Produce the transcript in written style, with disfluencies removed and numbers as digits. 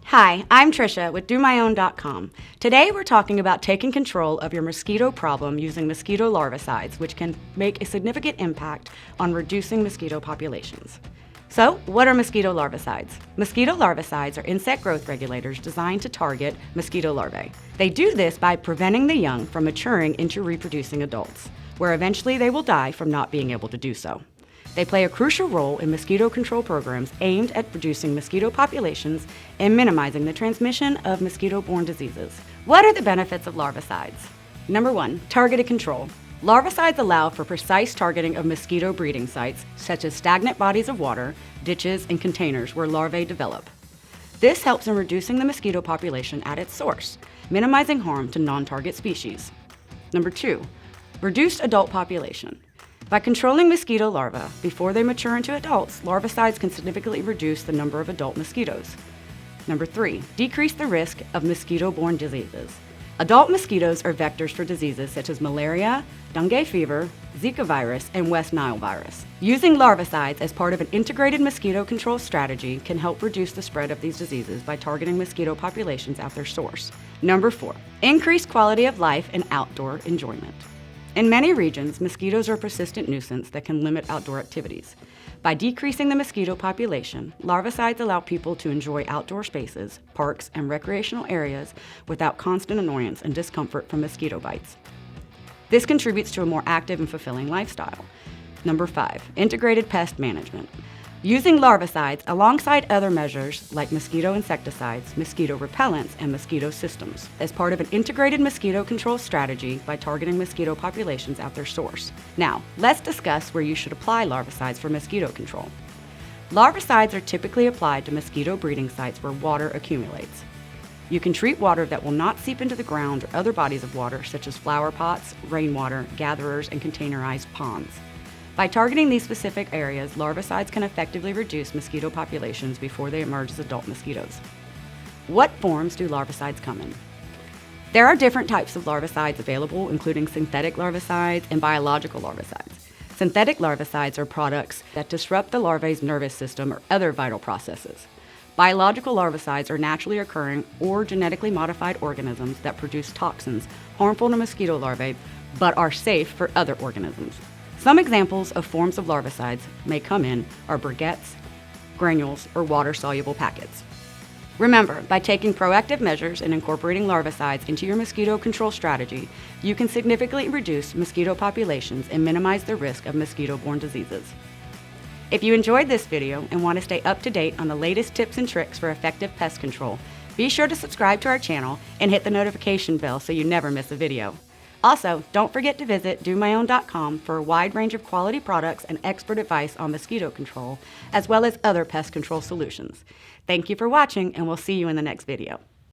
Hi, I'm Trisha with DoMyOwn.com. Today we're talking about taking control of your mosquito problem using mosquito larvicides, which can make a significant impact on reducing mosquito populations. So, what are mosquito larvicides? Mosquito larvicides are insect growth regulators designed to target mosquito larvae. They do this by preventing the young from maturing into reproducing adults, where eventually they will die from not being able to do so. They play a crucial role in mosquito control programs aimed at reducing mosquito populations and minimizing the transmission of mosquito-borne diseases. What are the benefits of larvicides? Number 1, targeted control. Larvicides allow for precise targeting of mosquito breeding sites, such as stagnant bodies of water, ditches, and containers where larvae develop. This helps in reducing the mosquito population at its source, minimizing harm to non-target species. Number 2, reduced adult population. By controlling mosquito larvae before they mature into adults, larvicides can significantly reduce the number of adult mosquitoes. Number 3, decrease the risk of mosquito-borne diseases. Adult mosquitoes are vectors for diseases such as malaria, dengue fever, Zika virus, and West Nile virus. Using larvicides as part of an integrated mosquito control strategy can help reduce the spread of these diseases by targeting mosquito populations at their source. Number 4, increase quality of life and outdoor enjoyment. In many regions, mosquitoes are a persistent nuisance that can limit outdoor activities. By decreasing the mosquito population, larvicides allow people to enjoy outdoor spaces, parks, and recreational areas without constant annoyance and discomfort from mosquito bites. This contributes to a more active and fulfilling lifestyle. Number 5, integrated pest management. Using larvicides alongside other measures like mosquito insecticides, mosquito repellents, and mosquito systems as part of an integrated mosquito control strategy by targeting mosquito populations at their source. Now, let's discuss where you should apply larvicides for mosquito control. Larvicides are typically applied to mosquito breeding sites where water accumulates. You can treat water that will not seep into the ground or other bodies of water such as flower pots, rainwater, gatherers, and containerized ponds. By targeting these specific areas, larvicides can effectively reduce mosquito populations before they emerge as adult mosquitoes. What forms do larvicides come in? There are different types of larvicides available, including synthetic larvicides and biological larvicides. Synthetic larvicides are products that disrupt the larvae's nervous system or other vital processes. Biological larvicides are naturally occurring or genetically modified organisms that produce toxins harmful to mosquito larvae but are safe for other organisms. Some examples of forms of larvicides may come in are briquettes, granules, or water-soluble packets. Remember, by taking proactive measures and incorporating larvicides into your mosquito control strategy, you can significantly reduce mosquito populations and minimize the risk of mosquito-borne diseases. If you enjoyed this video and want to stay up to date on the latest tips and tricks for effective pest control, be sure to subscribe to our channel and hit the notification bell so you never miss a video. Also, don't forget to visit DoMyOwn.com for a wide range of quality products and expert advice on mosquito control, as well as other pest control solutions. Thank you for watching, and we'll see you in the next video.